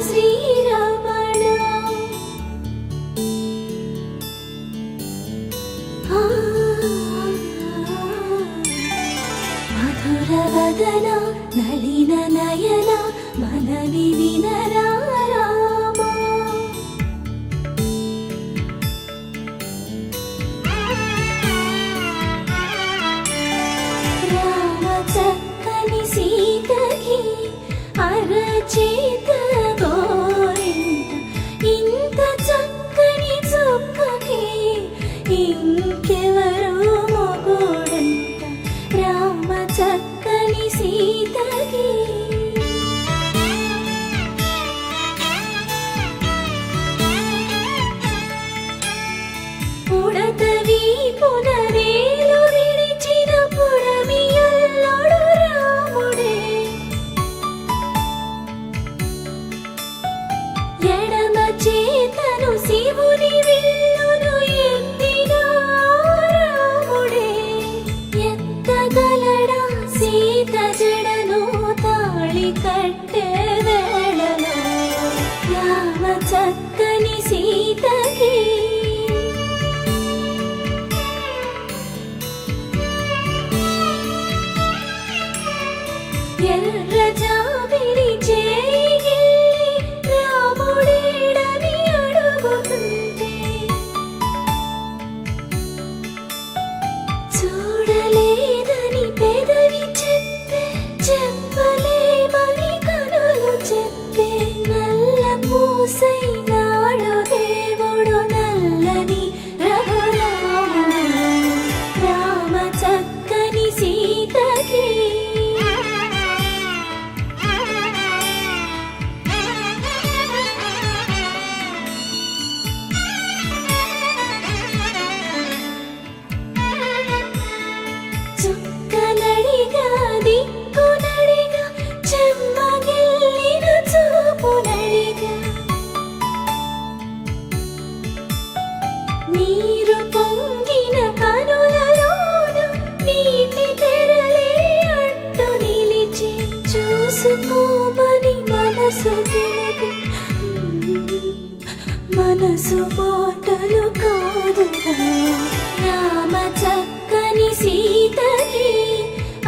శ్రీరమణ మధురవదన నలిన నయన మనవి వినరా రామా రామ చక్కని సీతకి అరచేత గోరింట ఇంత చక్కని చుక్కకి ఇంకెవరు మొగుడంట రామ చక్కని సీతకి పుడతవి పునరేలు విడిచిన పుడమియల్లోడు రాముడే ఎడమ చేతను శివుని విల్లును ఎత్తిన రాముడే ఎత్తగలడా సీత జడను తాళి కట్టే వేళలో రామ చక్కని సీతకి ఎర్ర జాబిలి చేయి రాముడేడని అడుగుతుంటే చూడలేదని పెదవి చెప్పే చెప్పలేమని కనులు చెప్పే నల్ల పూసైనాడు దేవుడు నల్లని రఘురాముడు రామ చక్కని సీతకి చుక్కనడిగా దిక్కునడిగా చెమ్మగిల్లిన చూపునడిగా నీరు పొంగిన కనులలోన నీటి తెరలే అడ్డు నిలిచి చూసుకోమని మనసు తెలుగు మనసు మాటలు కాదుగా రామ చక్కని సీతకి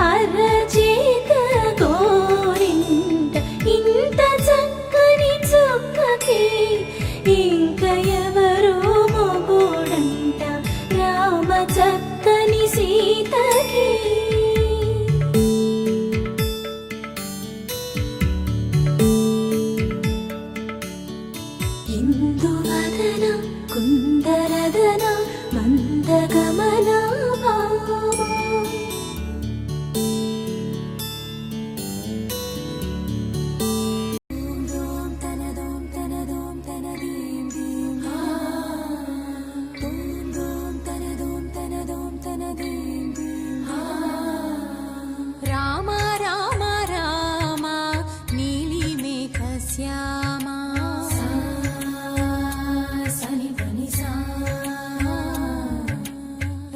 అరచేత గోరింట ఇంత చక్కని చుక్కకి ఇంక ఎవరు మొగుడంట రామ చక్కని సీతకి ఇందువదన కుందరదన మందగమన భావా రామ రామ రామ నీలి మేఘ శ్యామ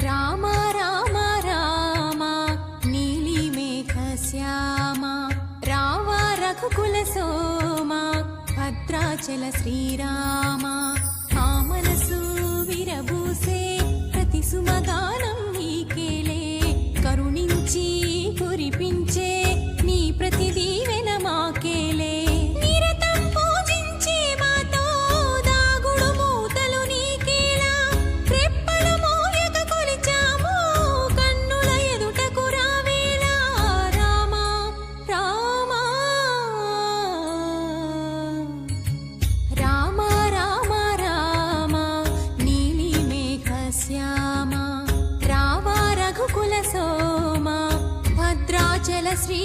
రామ రామ రామ నీలి మేఘ శ్యామ రావ రఘుకుల సోమ భద్రాచల శ్రీరామ ఆ మనసు విరబూసే ప్రతి సుమగానం నీకేలే కరుణించి కురిపించే నీ ప్రతి దీవెన మాకేలే నిరతం పూజించే మాతో దాగుడు మూతలు నీకేలా రెప్పలు మోయక కొలిచాము కన్నుల ఎదుటకు రావేలా రామ రామ రామ రామ రామ నీలి మేఘ శ్యామ రావ రఘుకుల సోమ భద్రాచల శ్రీ